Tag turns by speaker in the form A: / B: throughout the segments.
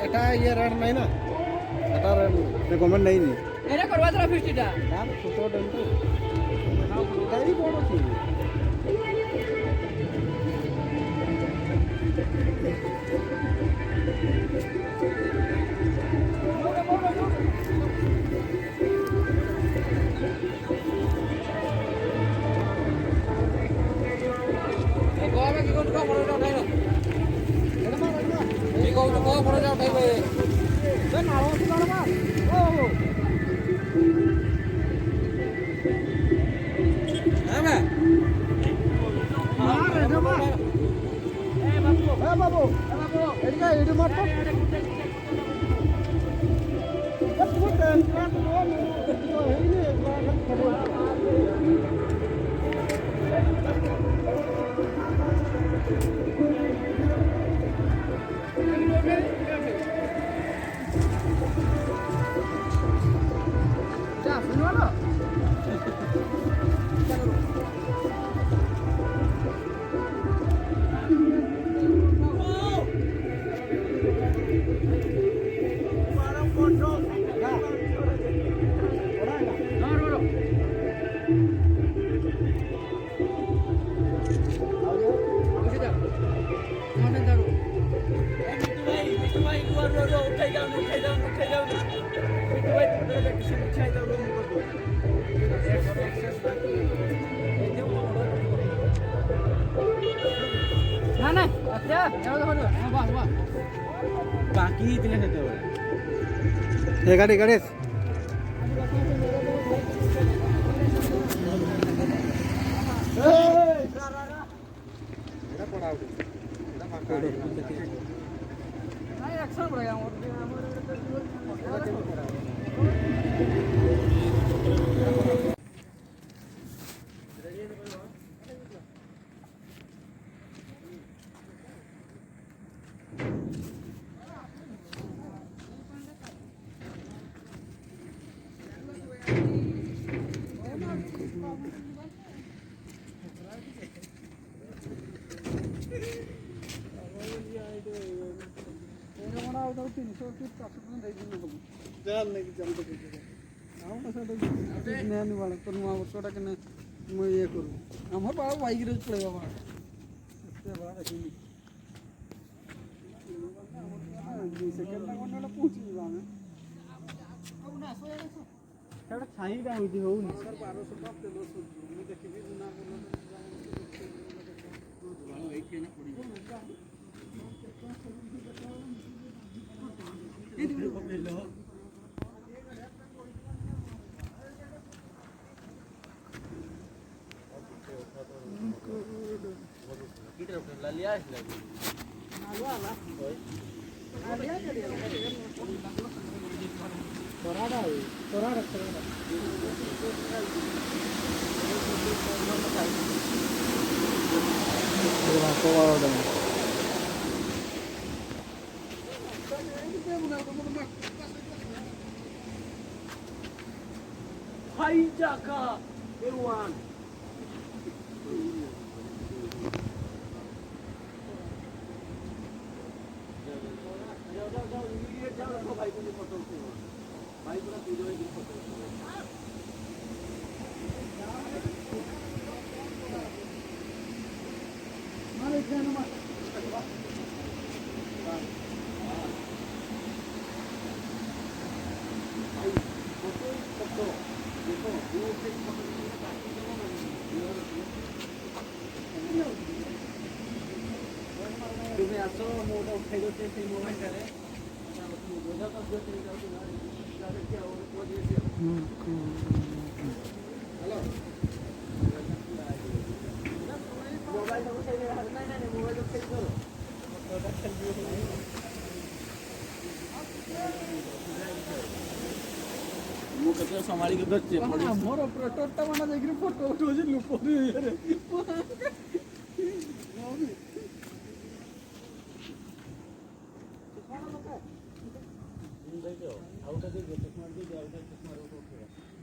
A: এটা ইয়ে রেট নাই না, এটা রেকমেন্ড নেই নি
B: এটা করবা তোরা 50টা
A: না ছোট দেন তো এটাই বড় কি
B: গোয়া কি কোন বড় উঠাই না এটা মার না এই গোয়া বড় উঠাই ভাই এ নাও কি বড় মার ও হ্যাঁ ভাই মার এটা মার
A: బాబు ఎడిగా ఇడి మొత్తం
B: বাকি দিলে খেতে হবে
A: গাড়ি গাড়ি ইয়ে করবো আমার বাবা বাইকের পড়ে বাবা পৌঁছে আমি ছাইটা হইতে হউনি 1200 তেল দেখিবি না Haijaka Irwan তুমি আসো মোটা উঠাই দিতে সেই মোবাইলটারে বোঝা তো দিতে যাও না যাবে কি আর করে দিয়েছে হ্যালো মোবাইলটা উঠাই দে আর নাই নাই মোবাইলটা চেক করো ওটা খেলবি মুখে তো সমালি কে ধরছে আমার অপারেটরটা মানে দেখি ফটো উঠে লুপরে রে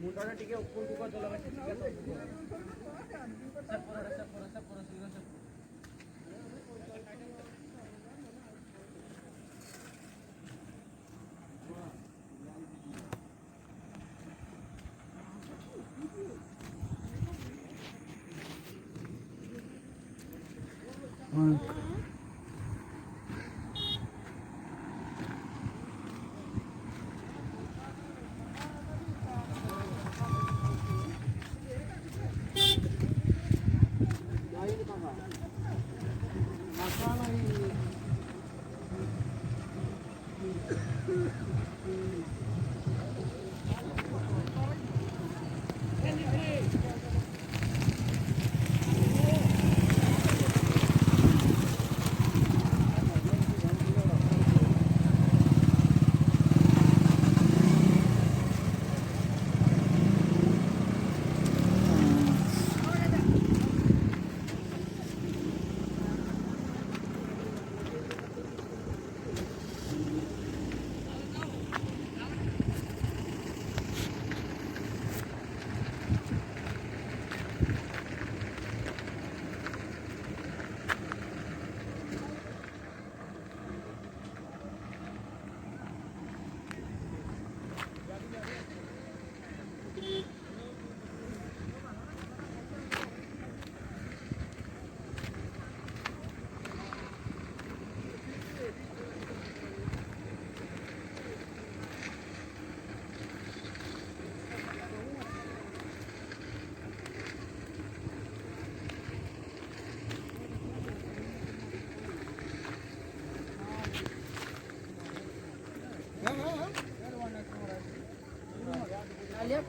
A: मुंडा टिके ऊपर को चला ठीक है सब पूरा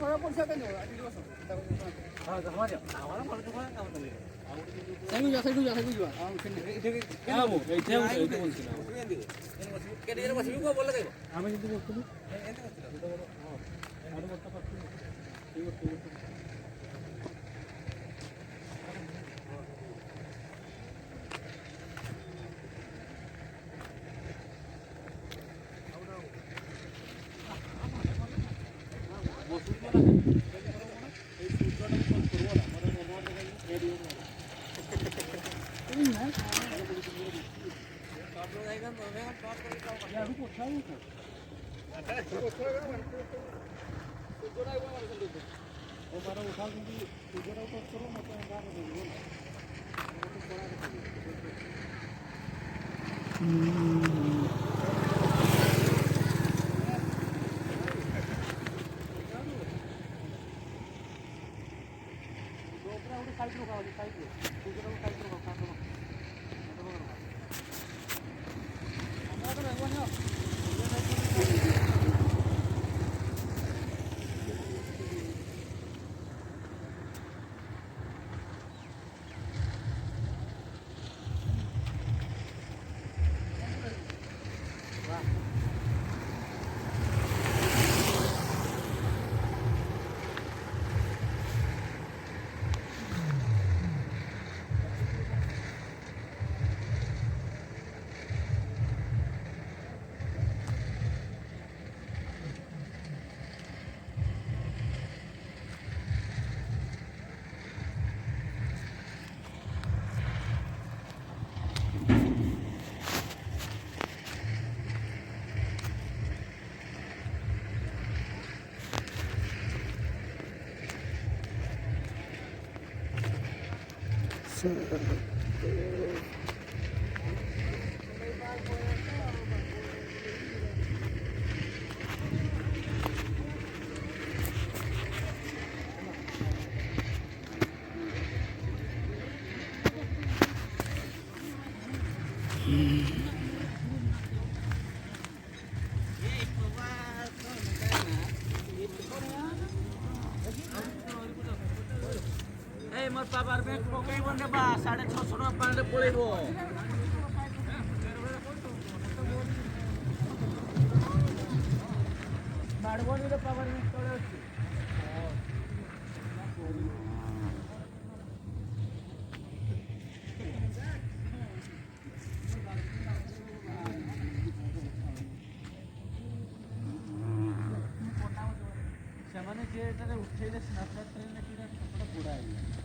A: ଖରାପ ପଇସା କେନ ଆଜି ବସ ହଁ ଜମା ଦିଅ ଆମର ଭଲ ତ କାମ ଚାଲିବ ସେଇଠୁ ଯା ଆଉ କେନ ମୁଁ ଏଇଠି ବସିଛି ନା କେନ ବସିବି କୋ ଭଲ ଲାଗିବ ଆମେ ଯଦି ବସିଲୁ ଏମିତି ବସିଲୁ ହଁ ଆଡେ ବସ୍ତା ପାଖକୁ ଠିକ मोर पावर बैंक पकईब ने बा 650 टका पानी पड़ेब बाड़बनी पावर बैंक तले अछि ସେମାନେ ଯେ ଏଠାରେ ଉଠେଇଲେ ସ୍ନାପଚାଟ୍ ଟ୍ରେନ୍ ରେ କିରା କପଡ଼ା ପୋଡ଼ା ହେଇଗଲା